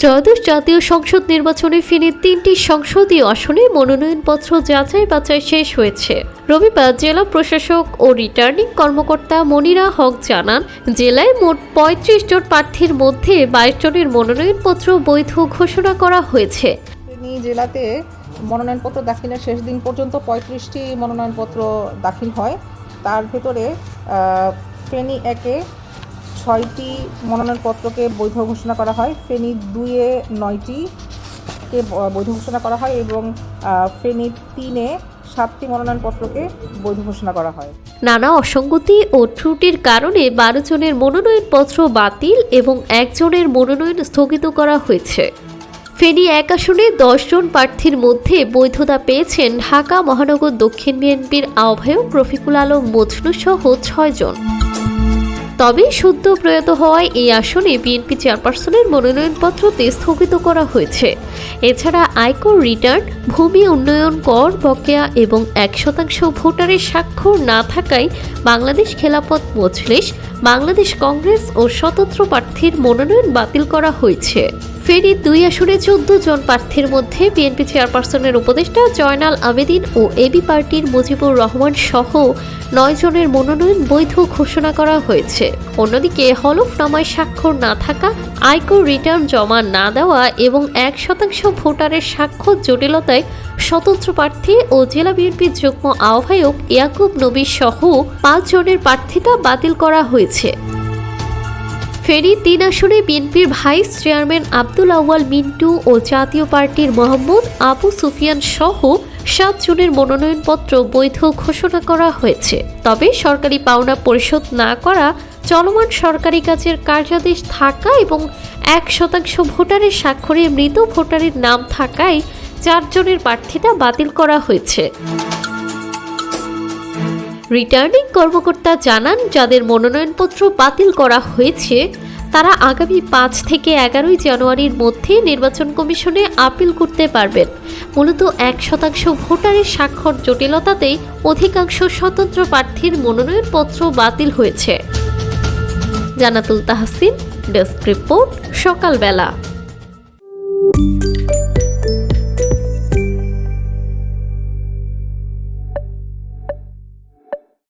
ত্রয়োদশ জাতীয় সংসদ নির্বাচনে ফেনীর 3টি সংসদীয় আসনে মনোনয়নপত্র যাচাই বাছাই শেষ হয়েছে। রবিবার জেলা প্রশাসক ও রিটার্নিং কর্মকর্তা মনিরা হক জানান, জেলায় মোট 35 জন প্রার্থীর মধ্যে 22 জনের মনোনয়নপত্র বৈধ ঘোষণা করা হয়েছে। ফেনী জেলাতে মনোনয়নপত্র দাখিলের শেষ দিন পর্যন্ত 35টি মনোনয়নপত্র দাখিল হয়। তার ভেতরে ফেনী 1-এ 6টি মনোনয়নপত্রকে বৈধ ঘোষণা করা হয়, ফেনী 2-এ 9টিকে বৈধ ঘোষণা করা হয় এবং ফেনী 3-এ 7টি মনোনয়নপত্রকে বৈধ ঘোষণা করা হয়। নানা অসঙ্গতি ও ত্রুটির কারণে 12 জনের মনোনয়নপত্র বাতিল এবং 1 জনের মনোনয়ন স্থগিত করা হয়েছে। ফেনী 1 আসনে 10 জন প্রার্থীর মধ্যে বৈধতা পেয়েছেন ঢাকা মহানগর দক্ষিণ বিএনপির আহ্বায়ক রফিকুল আলম মজনু সহ 6 জন। তবে সদ্য প্রয়াত হওয়ায় এই আসনে বিএনপি চেয়ারপারসনের মনোনয়নপত্রতে স্থগিত করা হয়েছে। এছাড়া আয়কর রিটার্ন, ভূমি উন্নয়ন কর বকেয়া এবং 1% ভোটারের স্বাক্ষর না থাকায় বাংলাদেশ খেলাফত মজলিস, বাংলাদেশ কংগ্রেস ও স্বতন্ত্র প্রার্থীর মনোনয়ন বাতিল করা হয়েছে। ফেনীর 2 আসনে 14 জন প্রার্থীর মধ্যে বিএনপি চেয়ারপারসনের উপদেষ্টা জয়নাল আবেদিন ও এবি পার্টির মুজিবুর রহমান সহ 9 জনের মনোনয়ন বৈধ ঘোষণা করা হয়েছে। অন্যদিকে হলফনামায় স্বাক্ষর না থাকা, আয়কর রিটার্ন জমা না দেওয়া এবং 1% ভোটারের স্বাক্ষর জটিলতায় স্বতন্ত্র প্রার্থী ও জেলা বিএনপির যুগ্ম আহ্বায়ক ইয়াকুব নবী সহ 5 জনের প্রার্থিতা বাতিল করা হয়েছে। ফেনী 3 আসনে বিএনপির ভাইস চেয়ারম্যান আব্দুল আউয়াল মিন্টু ও জাতীয় পার্টির মোহাম্মদ আবু সুফিয়ান সহ 7 জনের মনোনয়নপত্র বৈধ ঘোষণা করা হয়েছে। তবে সরকারি পাওনা পরিশোধ না করা, চলমান সরকারি কাজের কার্যাদেশ থাকা এবং 1% ভোটারের স্বাক্ষরে মৃত ভোটারের নাম থাকায় 4 জনের প্রার্থিতা বাতিল করা হয়েছে। রিটার্নিং কর্মকর্তা জানান, যাদের মনোনয়নপত্র বাতিল করা হয়েছে তারা আগামী 5 থেকে 11 জানুয়ারির মধ্যে নির্বাচন কমিশনে আপিল করতে পারবেন। মূলত 1% ভোটারের স্বাক্ষর জটিলতাতেই অধিকাংশ স্বতন্ত্র প্রার্থীর মনোনয়নপত্র বাতিল হয়েছে। জানাতুল তাহসিন, ডেস্ক রিপোর্ট, সকালবেলা।